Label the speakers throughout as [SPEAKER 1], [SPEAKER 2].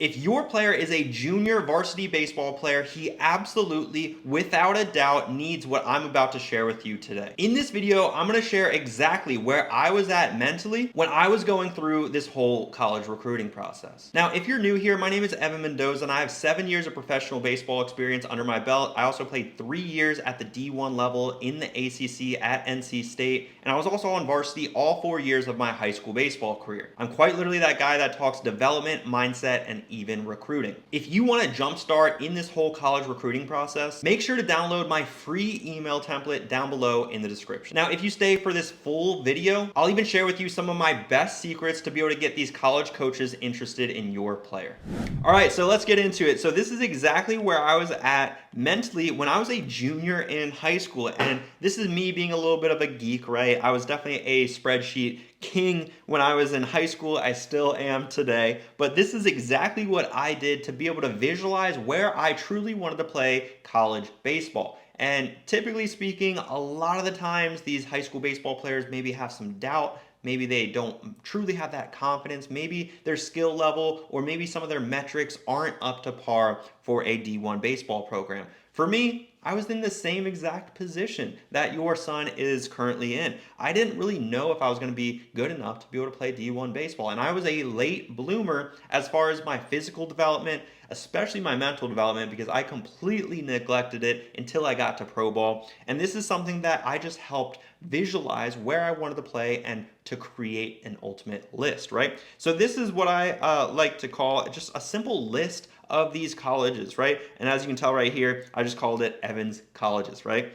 [SPEAKER 1] If your player is a junior varsity baseball player, he absolutely, without a doubt, needs what I'm about to share with you today. In this video, I'm going to share exactly where I was at mentally when I was going through this whole college recruiting process. Now, if you're new here, my name is Evan Mendoza, and I have 7 years of professional baseball experience under my belt. I also played 3 years at the D1 level in the ACC at NC State, and I was also on varsity all 4 years of my high school baseball career. I'm quite literally that guy that talks development, mindset, and even recruiting. If you want to jumpstart in this whole college recruiting process, make sure to download my free email template down below in the description. Now, if you stay for this full video, I'll even share with you some of my best secrets to be able to get these college coaches interested in your player. All right, so let's get into it. So this is exactly where I was at mentally when I was a junior in high school, and this is me being a little bit of a geek, right? I was definitely a spreadsheet king when I was in high school. I still am today, but this is exactly what I did to be able to visualize where I truly wanted to play college baseball. And typically speaking, a lot of the times these high school baseball players maybe have some doubt. Maybe they don't truly have that confidence. Maybe their skill level or maybe some of their metrics aren't up to par for a D1 baseball program. For me, I was in the same exact position that your son is currently in. I didn't really know if I was going to be good enough to be able to play D1 baseball. And I was a late bloomer as far as my physical development, especially my mental development, because I completely neglected it until I got to pro ball. And this is something that I just helped visualize where I wanted to play and to create an ultimate list, right? So this is what I like to call just a simple list of these colleges, right? And as you can tell right here, I just called it Evans Colleges, right?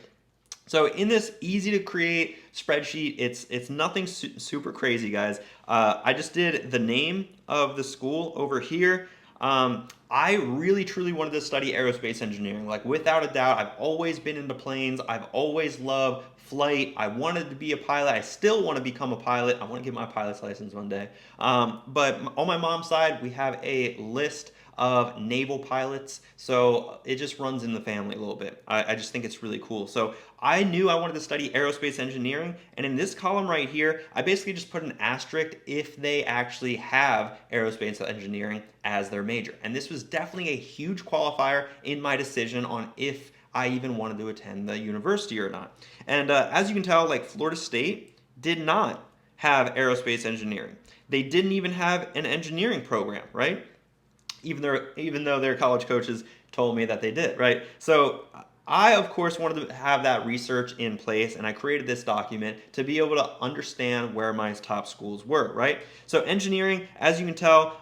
[SPEAKER 1] So in this easy to create spreadsheet, it's nothing super crazy, guys. I just did the name of the school over here. I really truly wanted to study aerospace engineering. Like without a doubt, I've always been into planes. I've always loved flight. I wanted to be a pilot. I still want to become a pilot. I want to get my pilot's license one day. But on my mom's side, we have a list of naval pilots, so it just runs in the family a little bit. I just think it's really cool. So I knew I wanted to study aerospace engineering, and in this column right here, I basically just put an asterisk if they actually have aerospace engineering as their major. And this was definitely a huge qualifier in my decision on if I even wanted to attend the university or not. And as you can tell, like Florida State did not have aerospace engineering. They didn't even have an engineering program, right? Even though their college coaches told me that they did, right? So I, of course, wanted to have that research in place, and I created this document to be able to understand where my top schools were, right? So engineering, as you can tell,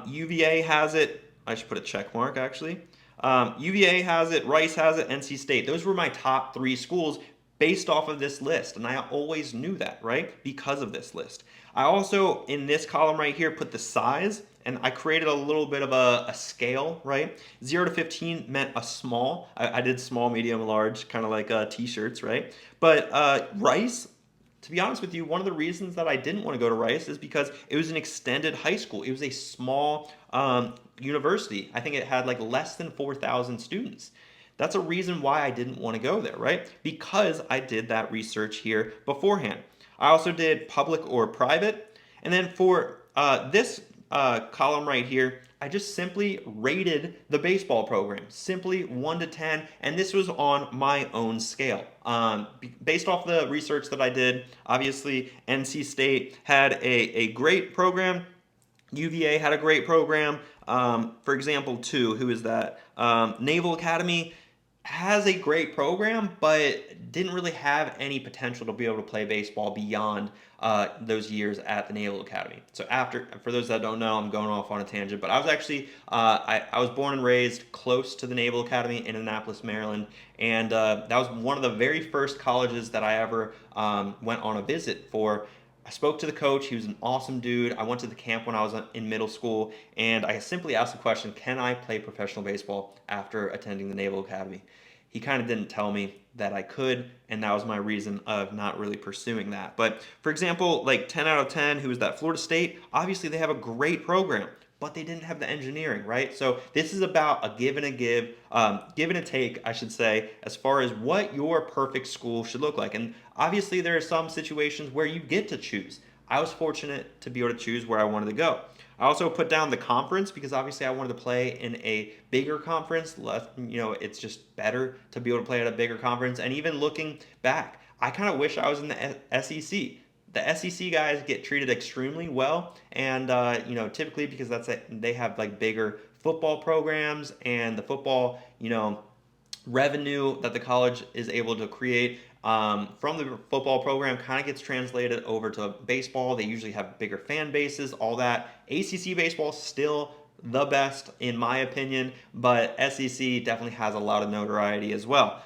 [SPEAKER 1] UVA has it. I should put a check mark, actually. UVA has it, Rice has it, NC State. Those were my top 3 schools based off of this list, and I always knew that, right? Because of this list. I also, in this column right here, put the size, and I created a little bit of a scale, right? 0 to 15 meant a small. I did small, medium, large, kind of like t-shirts, right? But Rice, to be honest with you, one of the reasons that I didn't want to go to Rice is because it was an extended high school. It was a small university. I think it had like less than 4,000 students. That's a reason why I didn't want to go there, right? Because I did that research here beforehand. I also did public or private. And then for this column right here, I just simply rated the baseball program, simply 1 to 10, and this was on my own scale. Based off the research that I did, obviously NC State had a great program. UVA had a great program. For example, too, who is that? Naval Academy has a great program, but didn't really have any potential to be able to play baseball beyond those years at the Naval Academy. So for those that don't know, I'm going off on a tangent, but I was actually, I was born and raised close to the Naval Academy in Annapolis, Maryland, and that was one of the very first colleges that I ever went on a visit for. I spoke to the coach. He was an awesome dude. I went to the camp when I was in middle school, and I simply asked the question, can I play professional baseball after attending the Naval Academy? He kind of didn't tell me that I could, and that was my reason of not really pursuing that. But for example, like 10 out of 10, who was that Florida State, obviously they have a great program, but they didn't have the engineering, right? So this is about a give and a give and a take, I should say, as far as what your perfect school should look like. And obviously there are some situations where you get to choose. I was fortunate to be able to choose where I wanted to go. I also put down the conference because obviously I wanted to play in a bigger conference. It's just better to be able to play at a bigger conference. And even looking back, I kind of wish I was in the SEC. The SEC guys get treated extremely well, and typically because they have like bigger football programs, and the football revenue that the college is able to create from the football program kind of gets translated over to baseball. They usually have bigger fan bases, all that. ACC baseball is still the best in my opinion, but SEC definitely has a lot of notoriety as well.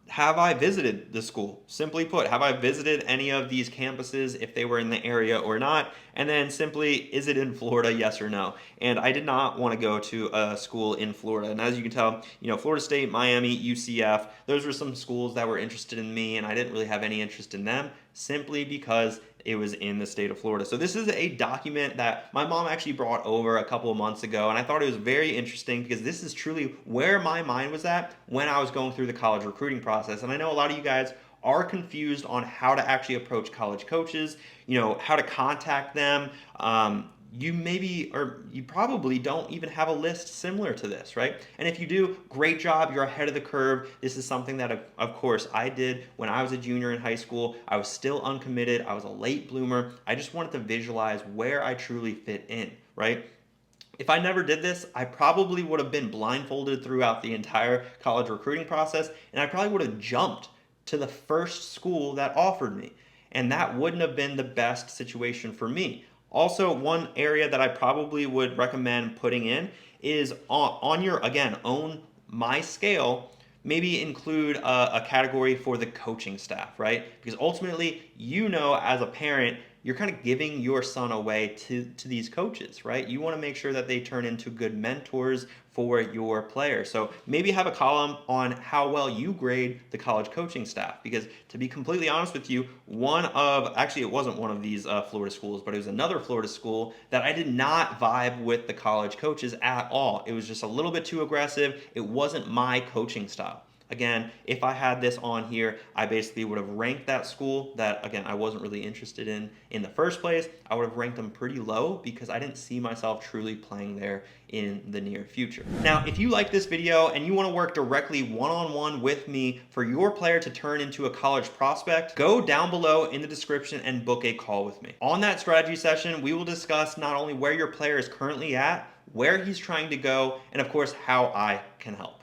[SPEAKER 1] Have I visited the school? Simply put, have I visited any of these campuses if they were in the area or not? And then simply, is it in Florida, yes or no? And I did not want to go to a school in Florida. And as you can tell, Florida State, Miami, UCF, those were some schools that were interested in me, and I didn't really have any interest in them simply because it was in the state of Florida. So this is a document that my mom actually brought over a couple of months ago, and I thought it was very interesting because this is truly where my mind was at when I was going through the college recruiting process. And I know a lot of you guys are confused on how to actually approach college coaches, how to contact them. You probably don't even have a list similar to this, right? And if you do, great job, you're ahead of the curve. This is something that, of course, I did when I was a junior in high school. I was still uncommitted. I was a late bloomer. I just wanted to visualize where I truly fit in, right? If I never did this, I probably would have been blindfolded throughout the entire college recruiting process, and I probably would have jumped to the first school that offered me. And that wouldn't have been the best situation for me. Also, one area that I probably would recommend putting in is on your, again, own my scale, maybe include a category for the coaching staff, right? Because ultimately, as a parent, you're kind of giving your son away to these coaches, right? You want to make sure that they turn into good mentors for your player. So maybe have a column on how well you grade the college coaching staff. Because to be completely honest with you, it wasn't one of these Florida schools, but it was another Florida school that I did not vibe with the college coaches at all. It was just a little bit too aggressive. It wasn't my coaching style. Again, if I had this on here, I basically would have ranked that school that, again, I wasn't really interested in the first place. I would have ranked them pretty low because I didn't see myself truly playing there in the near future. Now, if you like this video and you want to work directly one-on-one with me for your player to turn into a college prospect, go down below in the description and book a call with me. On that strategy session, we will discuss not only where your player is currently at, where he's trying to go, and of course, how I can help.